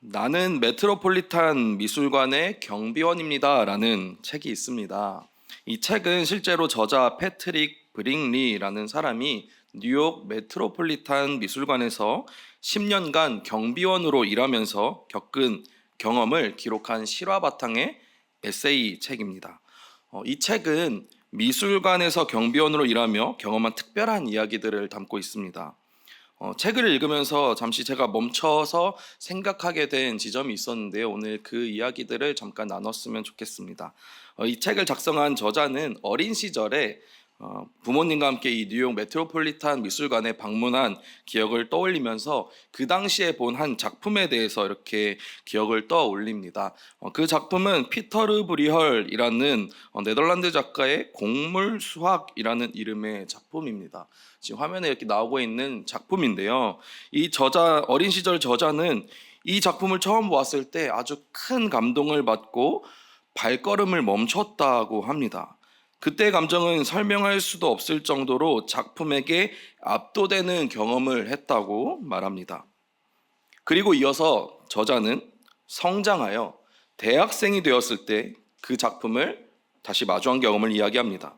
나는 메트로폴리탄 미술관의 경비원입니다 라는 책이 있습니다. 이 책은 실제로 저자 패트릭 브링리라는 사람이 뉴욕 메트로폴리탄 미술관에서 10년간 경비원으로 일하면서 겪은 경험을 기록한 실화 바탕의 에세이 책입니다. 이 책은 미술관에서 경비원으로 일하며 경험한 특별한 이야기들을 담고 있습니다. 책을 읽으면서 잠시 제가 멈춰서 생각하게 된 지점이 있었는데요. 오늘 그 이야기들을 잠깐 나눴으면 좋겠습니다. 이 책을 작성한 저자는 어린 시절에 부모님과 함께 이 뉴욕 메트로폴리탄 미술관에 방문한 기억을 떠올리면서 그 당시에 본 한 작품에 대해서 이렇게 기억을 떠올립니다. 그 작품은 피터르 브리헐이라는 네덜란드 작가의 곡물 수학이라는 이름의 작품입니다. 지금 화면에 이렇게 나오고 있는 작품인데요. 이 어린 시절 저자는 이 작품을 처음 보았을 때 아주 큰 감동을 받고 발걸음을 멈췄다고 합니다. 그때의 감정은 설명할 수도 없을 정도로 작품에게 압도되는 경험을 했다고 말합니다. 그리고 이어서 저자는 성장하여 대학생이 되었을 때 그 작품을 다시 마주한 경험을 이야기합니다.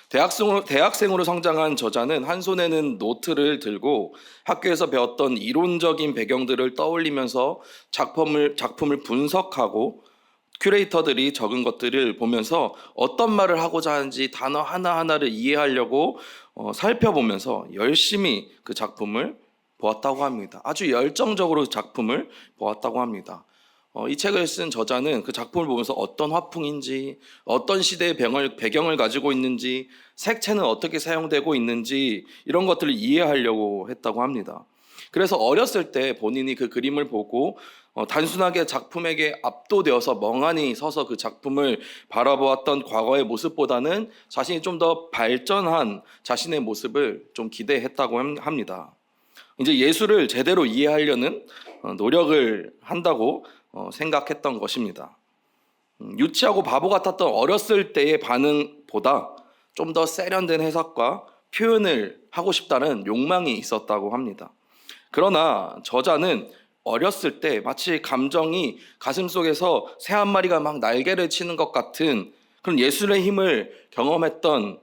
대학생으로 성장한 저자는 한 손에는 노트를 들고 학교에서 배웠던 이론적인 배경들을 떠올리면서 작품을 분석하고 큐레이터들이 적은 것들을 보면서 어떤 말을 하고자 하는지 단어 하나하나를 이해하려고 살펴보면서 열심히 그 작품을 보았다고 합니다. 아주 열정적으로 작품을 보았다고 합니다. 이 책을 쓴 저자는 그 작품을 보면서 어떤 화풍인지, 어떤 시대의 배경을 가지고 있는지, 색채는 어떻게 사용되고 있는지 이런 것들을 이해하려고 했다고 합니다. 그래서 어렸을 때 본인이 그 그림을 보고 단순하게 작품에게 압도되어서 멍하니 서서 그 작품을 바라보았던 과거의 모습보다는 자신이 좀 더 발전한 자신의 모습을 좀 기대했다고 합니다. 이제 예술을 제대로 이해하려는 노력을 한다고 생각했던 것입니다. 유치하고 바보 같았던 어렸을 때의 반응보다 좀 더 세련된 해석과 표현을 하고 싶다는 욕망이 있었다고 합니다. 그러나 저자는 어렸을 때 마치 감정이 가슴속에서 새 한 마리가 막 날개를 치는 것 같은 그런 예술의 힘을 경험했던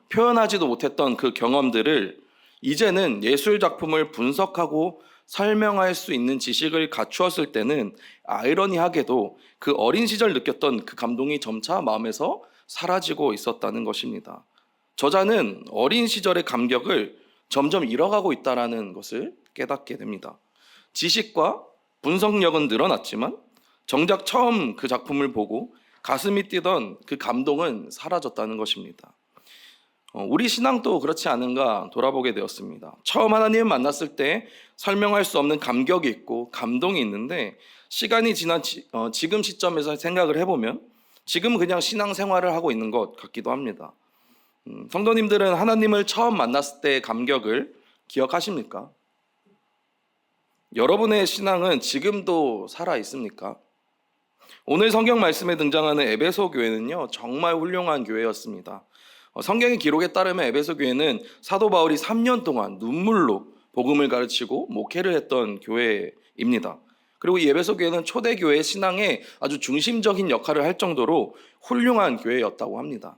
표현하지도 못했던 그 경험들을 이제는 예술 작품을 분석하고 설명할 수 있는 지식을 갖추었을 때는 아이러니하게도 그 어린 시절 느꼈던 그 감동이 점차 마음에서 사라지고 있었다는 것입니다. 저자는 어린 시절의 감격을 점점 잃어가고 있다는 것을 깨닫게 됩니다. 지식과 분석력은 늘어났지만 정작 처음 그 작품을 보고 가슴이 뛰던 그 감동은 사라졌다는 것입니다. 우리 신앙도 그렇지 않은가 돌아보게 되었습니다. 처음 하나님을 만났을 때 설명할 수 없는 감격이 있고 감동이 있는데 시간이 지난 지금 시점에서 생각을 해보면 지금 그냥 신앙생활을 하고 있는 것 같기도 합니다. 성도님들은 하나님을 처음 만났을 때의 감격을 기억하십니까? 여러분의 신앙은 지금도 살아 있습니까? 오늘 성경 말씀에 등장하는 에베소 교회는요, 정말 훌륭한 교회였습니다. 성경의 기록에 따르면 에베소 교회는 사도 바울이 3년 동안 눈물로 복음을 가르치고 목회를 했던 교회입니다. 그리고 이 에베소 교회는 초대교회 신앙의 아주 중심적인 역할을 할 정도로 훌륭한 교회였다고 합니다.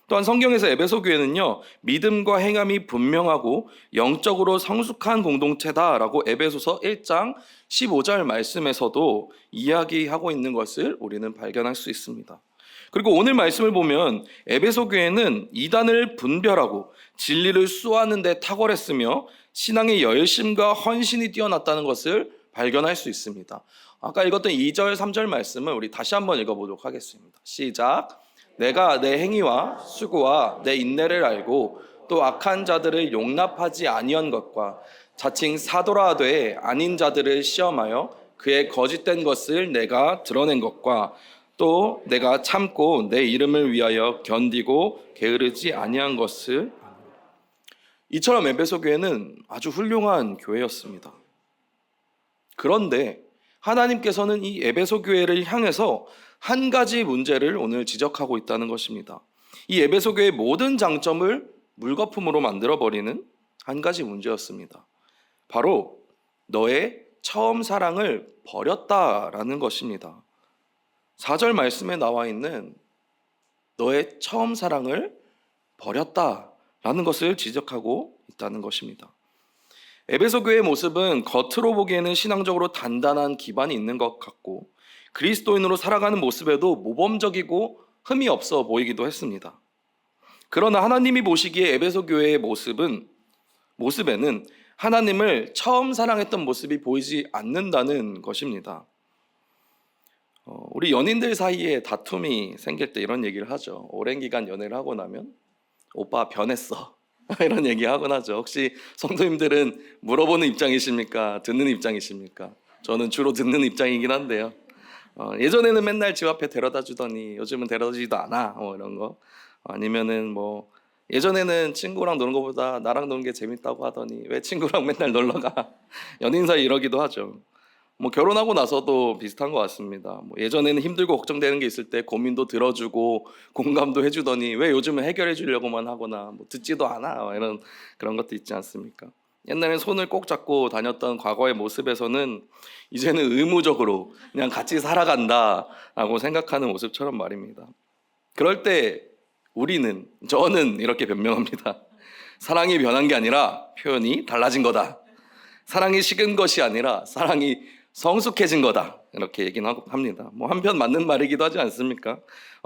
또한 성경에서 에베소 교회는요, 믿음과 행함이 분명하고 영적으로 성숙한 공동체다라고 에베소서 1장 15절 말씀에서도 이야기하고 있는 것을 우리는 발견할 수 있습니다. 그리고 오늘 말씀을 보면 에베소 교회는 이단을 분별하고 진리를 수호하는 데 탁월했으며 신앙의 열심과 헌신이 뛰어났다는 것을 발견할 수 있습니다. 아까 읽었던 2절, 3절 말씀을 우리 다시 한번 읽어보도록 하겠습니다. 시작. 내가 내 행위와 수고와 내 인내를 알고 또 악한 자들을 용납하지 아니한 것과 자칭 사도라 되어 아닌 자들을 시험하여 그의 거짓된 것을 내가 드러낸 것과 또 내가 참고 내 이름을 위하여 견디고 게으르지 아니한 것을 이처럼 에베소 교회는 아주 훌륭한 교회였습니다. 그런데 하나님께서는 이 에베소 교회를 향해서 한 가지 문제를 오늘 지적하고 있다는 것입니다. 이 에베소 교회의 모든 장점을 물거품으로 만들어버리는 한 가지 문제였습니다. 바로 너의 처음 사랑을 버렸다라는 것입니다. 4절 말씀에 나와 있는 너의 처음 사랑을 버렸다라는 것을 지적하고 있다는 것입니다. 에베소 교회의 모습은 겉으로 보기에는 신앙적으로 단단한 기반이 있는 것 같고 그리스도인으로 살아가는 모습에도 모범적이고 흠이 없어 보이기도 했습니다. 그러나 하나님이 보시기에 에베소 교회의 모습에는 하나님을 처음 사랑했던 모습이 보이지 않는다는 것입니다. 우리 연인들 사이에 다툼이 생길 때 이런 얘기를 하죠. 오랜 기간 연애를 하고 나면 오빠 변했어 이런 얘기 하곤 하죠. 혹시 성도님들은 물어보는 입장이십니까? 듣는 입장이십니까? 저는 주로 듣는 입장이긴 한데요. 예전에는 맨날 집 앞에 데려다 주더니 요즘은 데려다 주지도 않아 이런 거. 아니면은 예전에는 친구랑 노는 것보다 나랑 노는 게 재밌다고 하더니 왜 친구랑 맨날 놀러 가? 연인 사이 이러기도 하죠. 결혼하고 나서도 비슷한 것 같습니다. 예전에는 힘들고 걱정되는 게 있을 때 고민도 들어주고 공감도 해주더니 왜 요즘은 해결해 주려고만 하거나 듣지도 않아 이런 그런 것도 있지 않습니까? 옛날엔 손을 꼭 잡고 다녔던 과거의 모습에서는 이제는 의무적으로 그냥 같이 살아간다라고 생각하는 모습처럼 말입니다. 그럴 때 저는 이렇게 변명합니다. 사랑이 변한 게 아니라 표현이 달라진 거다. 사랑이 식은 것이 아니라 사랑이 성숙해진 거다. 이렇게 얘기는 합니다. 한편 맞는 말이기도 하지 않습니까?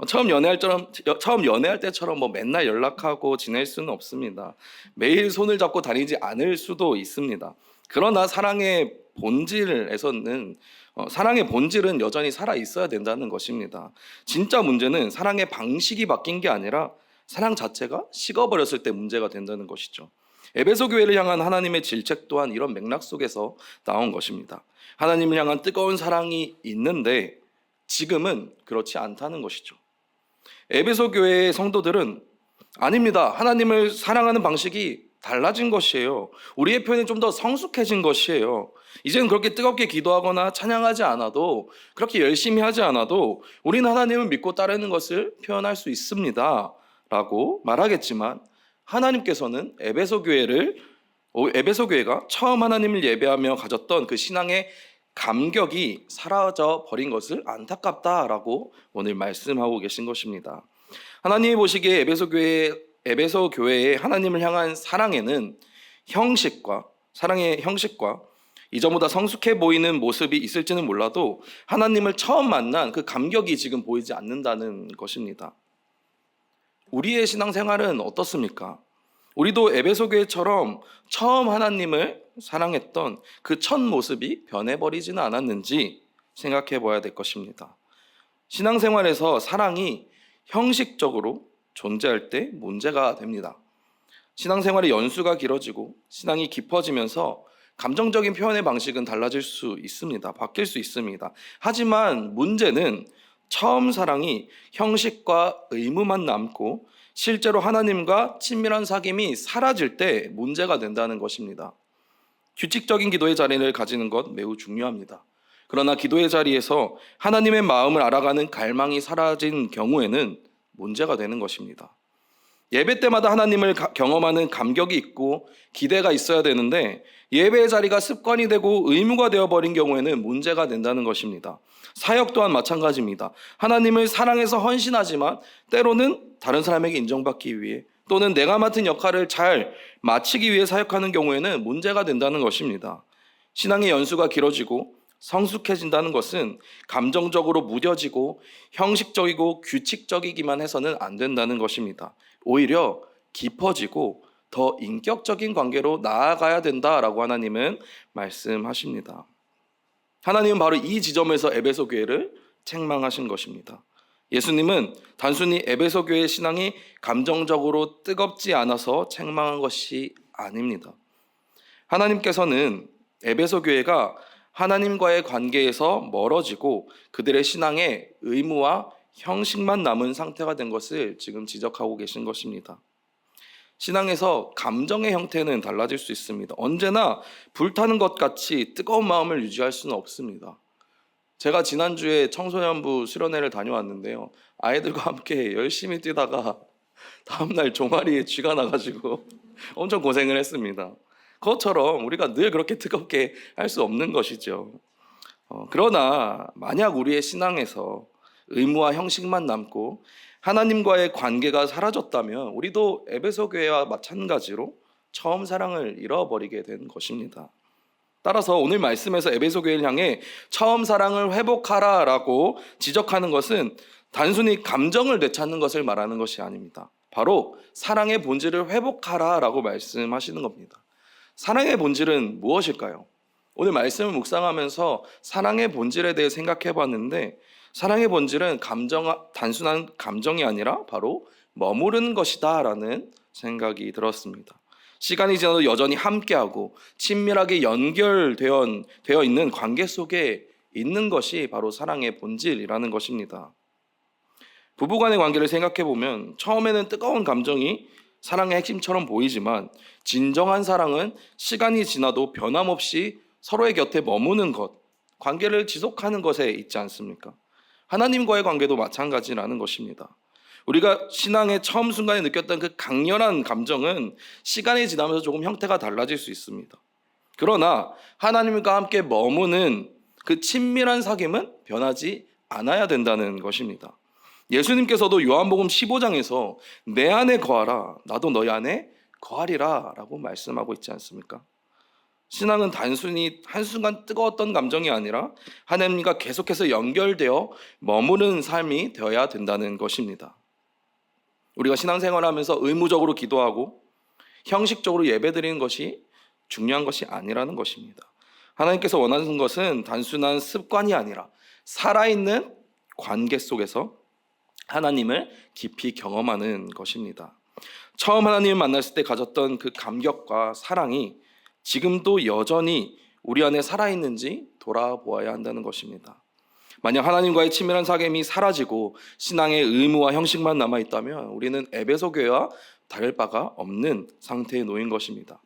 처음 연애할 때처럼 맨날 연락하고 지낼 수는 없습니다. 매일 손을 잡고 다니지 않을 수도 있습니다. 그러나 사랑의 본질은 여전히 살아 있어야 된다는 것입니다. 진짜 문제는 사랑의 방식이 바뀐 게 아니라 사랑 자체가 식어버렸을 때 문제가 된다는 것이죠. 에베소 교회를 향한 하나님의 질책 또한 이런 맥락 속에서 나온 것입니다. 하나님을 향한 뜨거운 사랑이 있는데 지금은 그렇지 않다는 것이죠. 에베소 교회의 성도들은 아닙니다. 하나님을 사랑하는 방식이 달라진 것이에요. 우리의 표현이 좀 더 성숙해진 것이에요. 이제는 그렇게 뜨겁게 기도하거나 찬양하지 않아도 그렇게 열심히 하지 않아도 우리는 하나님을 믿고 따르는 것을 표현할 수 있습니다 라고 말하겠지만 하나님께서는 에베소 교회가 처음 하나님을 예배하며 가졌던 그 신앙의 감격이 사라져 버린 것을 안타깝다라고 오늘 말씀하고 계신 것입니다. 하나님이 보시기에 에베소 교회의 하나님을 향한 사랑의 형식과 이전보다 성숙해 보이는 모습이 있을지는 몰라도 하나님을 처음 만난 그 감격이 지금 보이지 않는다는 것입니다. 우리의 신앙생활은 어떻습니까? 우리도 에베소 교회처럼 처음 하나님을 사랑했던 그 첫 모습이 변해버리지는 않았는지 생각해 봐야 될 것입니다. 신앙생활에서 사랑이 형식적으로 존재할 때 문제가 됩니다. 신앙생활의 연수가 길어지고 신앙이 깊어지면서 감정적인 표현의 방식은 달라질 수 있습니다. 바뀔 수 있습니다. 하지만 문제는 처음 사랑이 형식과 의무만 남고 실제로 하나님과 친밀한 사귐이 사라질 때 문제가 된다는 것입니다. 규칙적인 기도의 자리를 가지는 것 매우 중요합니다. 그러나 기도의 자리에서 하나님의 마음을 알아가는 갈망이 사라진 경우에는 문제가 되는 것입니다. 예배 때마다 하나님을 경험하는 감격이 있고 기대가 있어야 되는데 예배의 자리가 습관이 되고 의무가 되어버린 경우에는 문제가 된다는 것입니다. 사역 또한 마찬가지입니다. 하나님을 사랑해서 헌신하지만 때로는 다른 사람에게 인정받기 위해 또는 내가 맡은 역할을 잘 마치기 위해 사역하는 경우에는 문제가 된다는 것입니다. 신앙의 연수가 길어지고 성숙해진다는 것은 감정적으로 무뎌지고 형식적이고 규칙적이기만 해서는 안 된다는 것입니다. 오히려 깊어지고 더 인격적인 관계로 나아가야 된다라고 하나님은 말씀하십니다. 하나님은 바로 이 지점에서 에베소 교회를 책망하신 것입니다. 예수님은 단순히 에베소 교회의 신앙이 감정적으로 뜨겁지 않아서 책망한 것이 아닙니다. 하나님께서는 에베소 교회가 하나님과의 관계에서 멀어지고 그들의 신앙의 의무와 형식만 남은 상태가 된 것을 지금 지적하고 계신 것입니다. 신앙에서 감정의 형태는 달라질 수 있습니다. 언제나 불타는 것 같이 뜨거운 마음을 유지할 수는 없습니다. 제가 지난주에 청소년부 수련회를 다녀왔는데요. 아이들과 함께 열심히 뛰다가 다음날 종아리에 쥐가 나가지고 엄청 고생을 했습니다. 그것처럼 우리가 늘 그렇게 뜨겁게 할 수 없는 것이죠. 그러나 만약 우리의 신앙에서 의무와 형식만 남고 하나님과의 관계가 사라졌다면 우리도 에베소 교회와 마찬가지로 처음 사랑을 잃어버리게 된 것입니다. 따라서 오늘 말씀에서 에베소 교회를 향해 처음 사랑을 회복하라라고 지적하는 것은 단순히 감정을 되찾는 것을 말하는 것이 아닙니다. 바로 사랑의 본질을 회복하라라고 말씀하시는 겁니다. 사랑의 본질은 무엇일까요? 오늘 말씀을 묵상하면서 사랑의 본질에 대해 생각해 봤는데, 사랑의 본질은 단순한 감정이 아니라 바로 머무르는 것이다 라는 생각이 들었습니다. 시간이 지나도 여전히 함께하고 친밀하게 연결되어 있는 관계 속에 있는 것이 바로 사랑의 본질이라는 것입니다. 부부간의 관계를 생각해 보면 처음에는 뜨거운 감정이 사랑의 핵심처럼 보이지만 진정한 사랑은 시간이 지나도 변함없이 서로의 곁에 머무는 것, 관계를 지속하는 것에 있지 않습니까? 하나님과의 관계도 마찬가지라는 것입니다. 우리가 신앙의 처음 순간에 느꼈던 그 강렬한 감정은 시간이 지나면서 조금 형태가 달라질 수 있습니다. 그러나 하나님과 함께 머무는 그 친밀한 사귐은 변하지 않아야 된다는 것입니다. 예수님께서도 요한복음 15장에서 내 안에 거하라 나도 너희 안에 거하리라 라고 말씀하고 있지 않습니까? 신앙은 단순히 한순간 뜨거웠던 감정이 아니라 하나님과 계속해서 연결되어 머무는 삶이 되어야 된다는 것입니다. 우리가 신앙생활을 하면서 의무적으로 기도하고 형식적으로 예배드리는 것이 중요한 것이 아니라는 것입니다. 하나님께서 원하는 것은 단순한 습관이 아니라 살아있는 관계 속에서 하나님을 깊이 경험하는 것입니다. 처음 하나님을 만났을 때 가졌던 그 감격과 사랑이 지금도 여전히 우리 안에 살아있는지 돌아보아야 한다는 것입니다. 만약 하나님과의 친밀한 사귐이 사라지고 신앙의 의무와 형식만 남아있다면 우리는 에베소 교회와 다를 바가 없는 상태에 놓인 것입니다.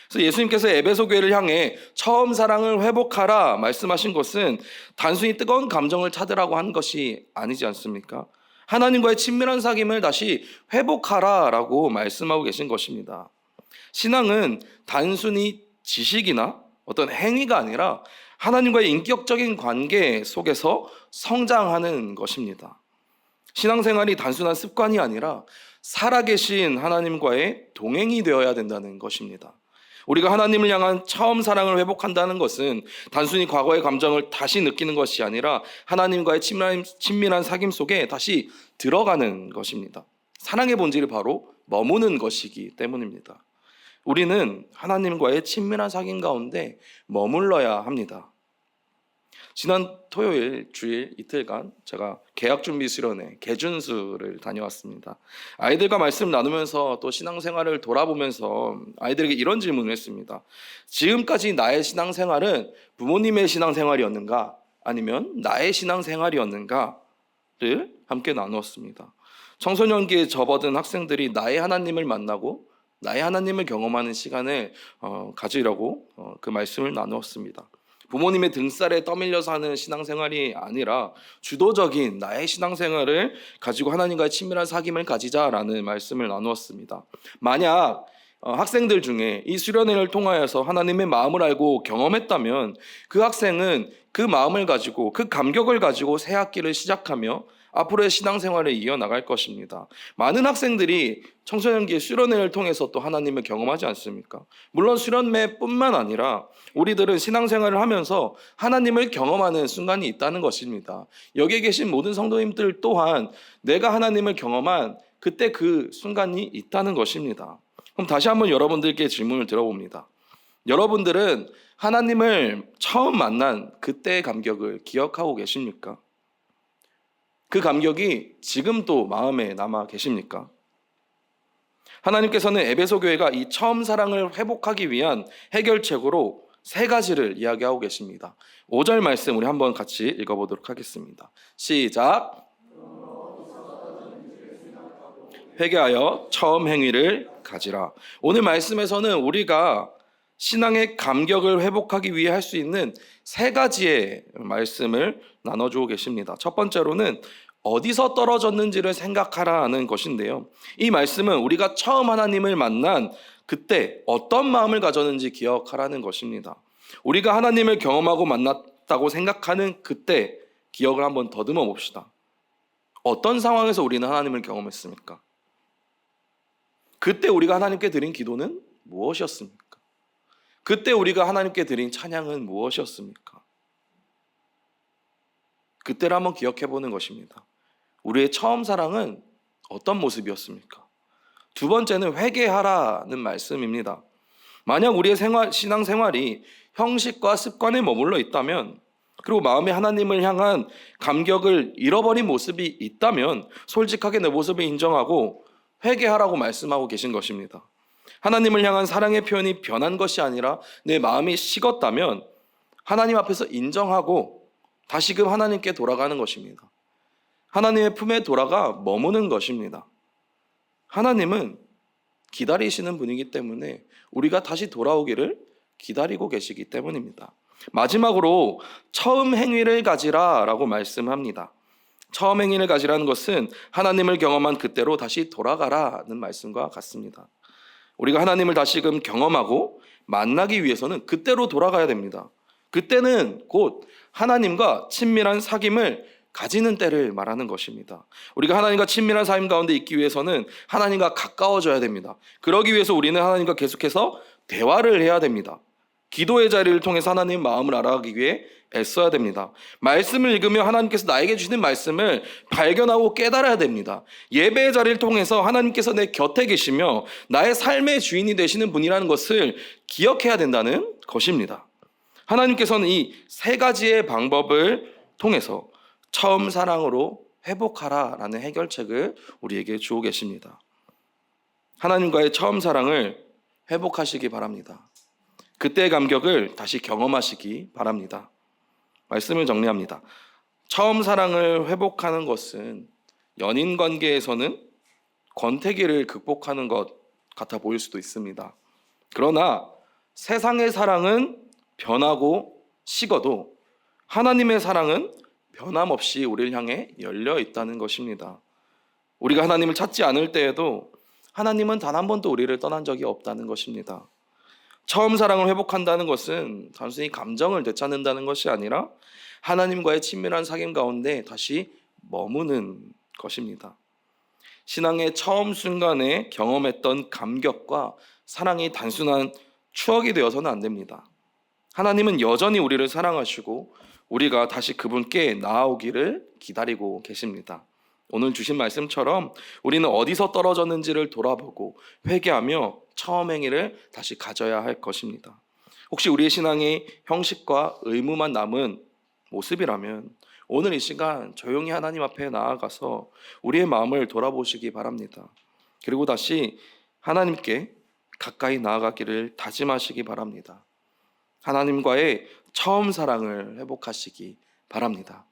그래서 예수님께서 에베소 교회를 향해 처음 사랑을 회복하라 말씀하신 것은 단순히 뜨거운 감정을 찾으라고 한 것이 아니지 않습니까? 하나님과의 친밀한 사귐을 다시 회복하라라고 말씀하고 계신 것입니다. 신앙은 단순히 지식이나 어떤 행위가 아니라 하나님과의 인격적인 관계 속에서 성장하는 것입니다. 신앙생활이 단순한 습관이 아니라 살아계신 하나님과의 동행이 되어야 된다는 것입니다. 우리가 하나님을 향한 처음 사랑을 회복한다는 것은 단순히 과거의 감정을 다시 느끼는 것이 아니라 하나님과의 친밀한 사귐 속에 다시 들어가는 것입니다. 사랑의 본질이 바로 머무는 것이기 때문입니다. 우리는 하나님과의 친밀한 사귐 가운데 머물러야 합니다. 지난 토요일 주일 이틀간 제가 개학준비 수련회 개준수를 다녀왔습니다. 아이들과 말씀 나누면서 또 신앙생활을 돌아보면서 아이들에게 이런 질문을 했습니다. 지금까지 나의 신앙생활은 부모님의 신앙생활이었는가 아니면 나의 신앙생활이었는가를 함께 나누었습니다. 청소년기에 접어든 학생들이 나의 하나님을 만나고 나의 하나님을 경험하는 시간을 가지려고 그 말씀을 나누었습니다. 부모님의 등살에 떠밀려서 하는 신앙생활이 아니라 주도적인 나의 신앙생활을 가지고 하나님과의 친밀한 사귐을 가지자라는 말씀을 나누었습니다. 만약 학생들 중에 이 수련회를 통하여서 하나님의 마음을 알고 경험했다면 그 학생은 그 마음을 가지고 그 감격을 가지고 새 학기를 시작하며 앞으로의 신앙생활을 이어나갈 것입니다. 많은 학생들이 청소년기의 수련회를 통해서 또 하나님을 경험하지 않습니까? 물론 수련회뿐만 아니라 우리들은 신앙생활을 하면서 하나님을 경험하는 순간이 있다는 것입니다. 여기에 계신 모든 성도님들 또한 내가 하나님을 경험한 그때 그 순간이 있다는 것입니다. 그럼 다시 한번 여러분들께 질문을 드려봅니다. 여러분들은 하나님을 처음 만난 그때의 감격을 기억하고 계십니까? 그 감격이 지금도 마음에 남아 계십니까? 하나님께서는 에베소 교회가 이 처음 사랑을 회복하기 위한 해결책으로 세 가지를 이야기하고 계십니다. 5절 말씀 우리 한번 같이 읽어보도록 하겠습니다. 시작. 회개하여 처음 행위를 가지라. 오늘 말씀에서는 우리가 신앙의 감격을 회복하기 위해 할 수 있는 세 가지의 말씀을 나눠주고 계십니다. 첫 번째로는 어디서 떨어졌는지를 생각하라는 것인데요. 이 말씀은 우리가 처음 하나님을 만난 그때 어떤 마음을 가졌는지 기억하라는 것입니다. 우리가 하나님을 경험하고 만났다고 생각하는 그때 기억을 한번 더듬어 봅시다. 어떤 상황에서 우리는 하나님을 경험했습니까? 그때 우리가 하나님께 드린 기도는 무엇이었습니까? 그때 우리가 하나님께 드린 찬양은 무엇이었습니까? 그때를 한번 기억해 보는 것입니다. 우리의 처음 사랑은 어떤 모습이었습니까? 두 번째는 회개하라는 말씀입니다. 만약 우리의 신앙생활이 형식과 습관에 머물러 있다면, 그리고 마음에 하나님을 향한 감격을 잃어버린 모습이 있다면 솔직하게 내 모습을 인정하고 회개하라고 말씀하고 계신 것입니다. 하나님을 향한 사랑의 표현이 변한 것이 아니라 내 마음이 식었다면 하나님 앞에서 인정하고 다시금 하나님께 돌아가는 것입니다. 하나님의 품에 돌아가 머무는 것입니다. 하나님은 기다리시는 분이기 때문에 우리가 다시 돌아오기를 기다리고 계시기 때문입니다. 마지막으로 처음 행위를 가지라라고 말씀합니다. 처음 행위를 가지라는 것은 하나님을 경험한 그때로 다시 돌아가라는 말씀과 같습니다. 우리가 하나님을 다시금 경험하고 만나기 위해서는 그때로 돌아가야 됩니다. 그때는 곧 하나님과 친밀한 사귐을 가지는 때를 말하는 것입니다. 우리가 하나님과 친밀한 삶 가운데 있기 위해서는 하나님과 가까워져야 됩니다. 그러기 위해서 우리는 하나님과 계속해서 대화를 해야 됩니다. 기도의 자리를 통해서 하나님의 마음을 알아가기 위해 애써야 됩니다. 말씀을 읽으며 하나님께서 나에게 주시는 말씀을 발견하고 깨달아야 됩니다. 예배의 자리를 통해서 하나님께서 내 곁에 계시며 나의 삶의 주인이 되시는 분이라는 것을 기억해야 된다는 것입니다. 하나님께서는 이 세 가지의 방법을 통해서 처음 사랑으로 회복하라라는 해결책을 우리에게 주고 계십니다. 하나님과의 처음 사랑을 회복하시기 바랍니다. 그때의 감격을 다시 경험하시기 바랍니다. 말씀을 정리합니다. 처음 사랑을 회복하는 것은 연인 관계에서는 권태기를 극복하는 것 같아 보일 수도 있습니다. 그러나 세상의 사랑은 변하고 식어도 하나님의 사랑은 변함없이 우리를 향해 열려 있다는 것입니다. 우리가 하나님을 찾지 않을 때에도 하나님은 단 한 번도 우리를 떠난 적이 없다는 것입니다. 처음 사랑을 회복한다는 것은 단순히 감정을 되찾는다는 것이 아니라 하나님과의 친밀한 사귐 가운데 다시 머무는 것입니다. 신앙의 처음 순간에 경험했던 감격과 사랑이 단순한 추억이 되어서는 안 됩니다. 하나님은 여전히 우리를 사랑하시고 우리가 다시 그분께 나아오기를 기다리고 계십니다. 오늘 주신 말씀처럼 우리는 어디서 떨어졌는지를 돌아보고 회개하며 처음 행위를 다시 가져야 할 것입니다. 혹시 우리의 신앙이 형식과 의무만 남은 모습이라면 오늘 이 시간 조용히 하나님 앞에 나아가서 우리의 마음을 돌아보시기 바랍니다. 그리고 다시 하나님께 가까이 나아가기를 다짐하시기 바랍니다. 하나님과의 처음 사랑을 회복하시기 바랍니다.